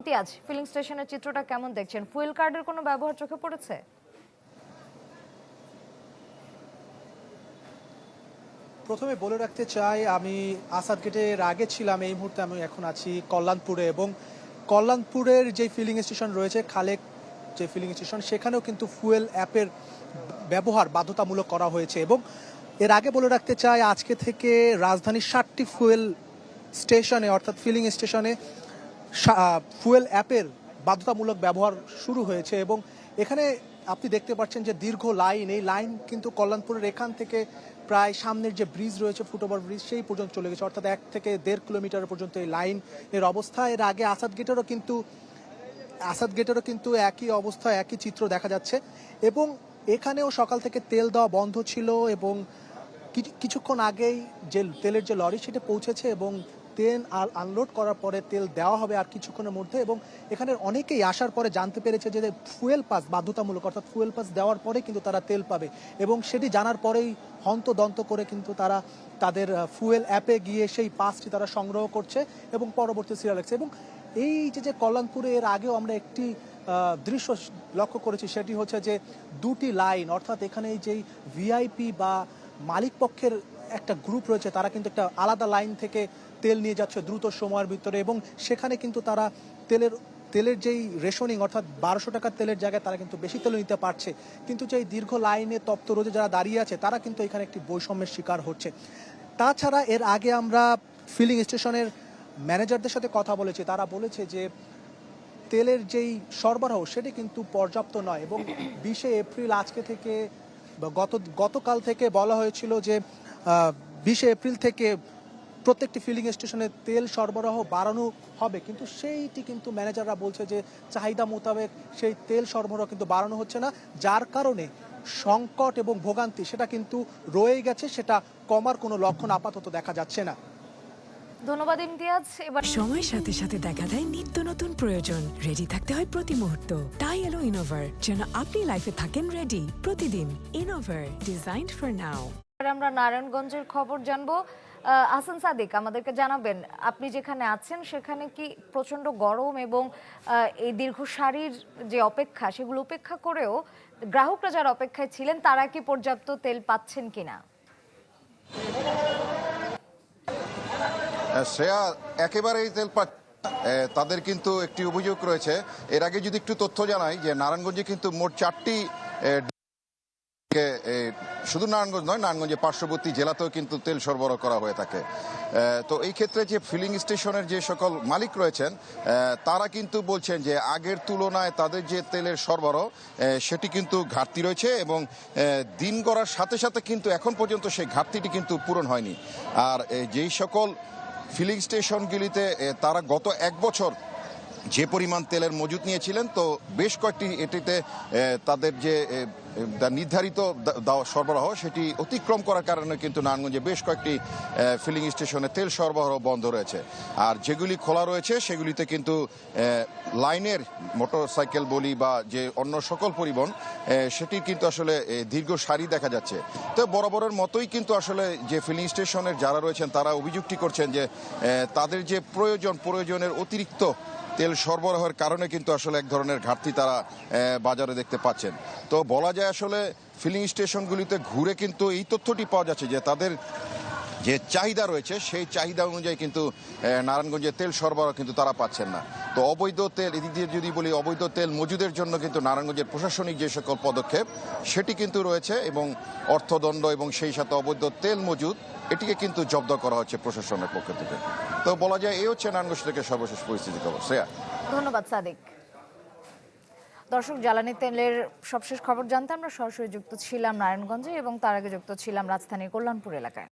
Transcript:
Imtiaz, feeling স্টেশনের চিত্রটা কেমন দেখছেন? ফুয়েল কার্ডের কোনো ব্যবহার চোখে পড়েছে? প্রথমে বলে রাখতে চাই, আমি আসাদ গেটের আগে ছিলাম, এই মুহূর্তে আমি এখন আছি কল্যাণপুরে। এবং কল্যাণপুরের যে ফিলিং স্টেশন রয়েছে, খালেক যে ফিলিং স্টেশন, সেখানেও কিন্তু ফুয়েল অ্যাপের ব্যবহার বাধ্যতামূলক করা হয়েছে। এবং এর আগে বলে রাখতে চাই, আজকে থেকে রাজধানীর 7টি ফুয়েল স্টেশনে অর্থাৎ ফিলিং স্টেশনে ফুয়েল অ্যাপের বাধ্যতামূলক ব্যবহার শুরু হয়েছে। এবং এখানে আপনি দেখতে পাচ্ছেন যে দীর্ঘ লাইন, এই লাইন কিন্তু কল্যাণপুরের এখান থেকে প্রায় সামনের যে ব্রিজ রয়েছে, ফুটওভার ব্রিজ, সেই পর্যন্ত চলে গেছে, অর্থাৎ 1 থেকে 1.5 কিলোমিটার পর্যন্ত এই লাইন এর অবস্থা। এর আগে আসাদ গেটেরও কিন্তু একই অবস্থা, একই চিত্র দেখা যাচ্ছে। এবং এখানেও সকাল থেকে তেল দেওয়া বন্ধ ছিল এবং কিছুক্ষণ আগেই যে তেলের যে লরি সেটা পৌঁছেছে এবং তেল আনলোড করার পরে তেল দেওয়া হবে আর কিছুক্ষণের মধ্যে। এবং এখানে অনেকেই আসার পরে জানতে পেরেছে যে ফুয়েল পাস বাধ্যতামূলক, অর্থাৎ ফুয়েল পাস দেওয়ার পরে কিন্তু তারা তেল পাবে। এবং সেটি জানার পরেই হন্তদন্ত করে কিন্তু তারা তাদের ফুয়েল অ্যাপে গিয়ে সেই পাসটি তারা সংগ্রহ করছে এবং পরবর্তী সিরিয়াল রাখছে। এবং এই যে কল্যাণপুরে এর আগেও আমরা একটি দৃশ্য লক্ষ্য করেছি, সেটি হচ্ছে যে দুটি লাইন, অর্থাৎ এখানে যেই ভিআইপি বা মালিক পক্ষের একটা গ্রুপ রয়েছে, তারা কিন্তু একটা আলাদা লাইন থেকে তেল নিয়ে যাচ্ছে দ্রুত সময়ের ভিতরে। এবং সেখানে কিন্তু তারা তেলের যেই রেশনিং, অর্থাৎ 1200 টাকার তেলের জায়গায় তারা কিন্তু বেশি তেল নিতে পারছে। কিন্তু যেই দীর্ঘ লাইনে তপ্ত রোদে যারা দাঁড়িয়ে আছে, তারা কিন্তু এখানে একটি বৈষম্যের শিকার হচ্ছে। তাছাড়া এর আগে আমরা ফিলিং স্টেশনের ম্যানেজারদের সাথে কথা বলেছি, তারা বলেছে যে তেলের যেই সরবরাহ সেটি কিন্তু পর্যাপ্ত নয়। এবং 20 এপ্রিল আজকে থেকে গতকাল থেকে বলা হয়েছিল যে 20 এপ্রিল থেকে প্রত্যেকটি ফিলিং স্টেশনে তেল সরবরাহ বাড়ানো হবে, কিন্তু সেইটি কিন্তু ম্যানেজাররা বলছে যে চাহিদা মোতাবেক সেই তেল সরবরাহ কিন্তু বাড়ানো হচ্ছে না, যার কারণে সংকট এবং ভোগান্তি সেটা কিন্তু রয়ে গেছে, সেটা কমার কোনো লক্ষণ আপাতত দেখা যাচ্ছে না। ধন্যবাদ ইমতিয়াজ। এবার সময়ের সাথে সাথে দেখা দেয় নিত্য নতুন প্রয়োজন। রেডি থাকতে হয় প্রতি মুহূর্ত। তাই এলো ইনোভার, যেন আপনি লাইফে থাকেন রেডি প্রতিদিন। Innova, designed for now. আমরা নারায়ণগঞ্জের খবর জানবো। হাসান সাদিক, আমাদেরকে জানাবেন আপনি যেখানে আছেন সেখানে কি প্রচন্ড গরম এবং এই দীর্ঘ সারির যে অপেক্ষা, সেগুলো উপেক্ষা করেও গ্রাহকরা যারা অপেক্ষায় ছিলেন তারা কি পর্যাপ্ত তেল পাচ্ছেন কিনা? শ্রেয়া, একেবারেই তেল তাদের কিন্তু একটি অভিযোগ রয়েছে। এর আগে যদি একটু তথ্য জানাই যে নারায়ণগঞ্জে কিন্তু মোট 4টি, শুধু নারায়ণগঞ্জ নয়, নারায়ণগঞ্জের পার্শ্ববর্তী জেলাতেও কিন্তু তেল সরবরাহ করা হয়ে থাকে। তো এই ক্ষেত্রে যে ফিলিং স্টেশনের যে সকল মালিক রয়েছেন, তারা কিন্তু বলছেন যে আগের তুলনায় তাদের যে তেলের সরবরাহ সেটি কিন্তু ঘাটতি রয়েছে এবং দিন গড়ার সাথে সাথে কিন্তু এখন পর্যন্ত সেই ঘাটতিটি কিন্তু পূরণ হয়নি। আর যেই সকল ফিলিং স্টেশনগুলিতে তারা গত 1 বছর যে পরিমাণ তেলের মজুত নিয়েছিলেন, তো বেশ কয়েকটি এটিতে তাদের যে নির্ধারিত সরবরাহ সেটি অতিক্রম করার কারণে কিন্তু নারায়ণগঞ্জে বেশ কয়েকটি ফিলিং স্টেশনে তেল সরবরাহ বন্ধ রয়েছে। আর যেগুলি খোলা রয়েছে সেগুলিতে কিন্তু লাইনের মোটরসাইকেল বলি বা যে অন্য সকল পরিবহন, সেটির কিন্তু আসলে দীর্ঘ সারি দেখা যাচ্ছে। তো বরাবরের মতোই কিন্তু আসলে যে ফিলিং স্টেশনের যারা রয়েছেন তারা অভিযোগটি করছেন যে তাদের যে প্রয়োজনের অতিরিক্ত তেল সরবরাহের কারণে কিন্তু আসলে এক ধরনের ঘাটতি তারা বাজারে দেখতে পাচ্ছেন। তো বলা যায় আসলে ফিলিং স্টেশনগুলিতে ঘুরে কিন্তু এই তথ্যটি পাওয়া যাচ্ছে যে তাদের যে চাহিদা রয়েছে সেই চাহিদা অনুযায়ী কিন্তু নারায়ণগঞ্জে তেল সরবরাহ কিন্তু তারা পাচ্ছেন না। তো অবৈধ তেল, এদিক দিয়ে যদি বলি, অবৈধ তেল মজুদের জন্য কিন্তু নারায়ণগঞ্জের প্রশাসনিক যে সকল পদক্ষেপ সেটি কিন্তু রয়েছে এবং অর্থদণ্ড এবং সেই সাথে অবৈধ তেল মজুদ এটিকে কিন্তু জব্দ করা হচ্ছে প্রশাসনের পক্ষ থেকে। তো বলা যায় এই হচ্ছে নারায়ণগঞ্জ থেকে সর্বশেষ পরিস্থিতি খবর। শ্রেয়া। ধন্যবাদ সাদিক। দর্শক, জ্বালানি তেলের সবশেষ খবর জানতে আমরা সরাসরি যুক্ত ছিলাম নারায়ণগঞ্জে এবং তার আগে যুক্ত ছিলাম রাজধানীর কল্যাণপুর এলাকায়।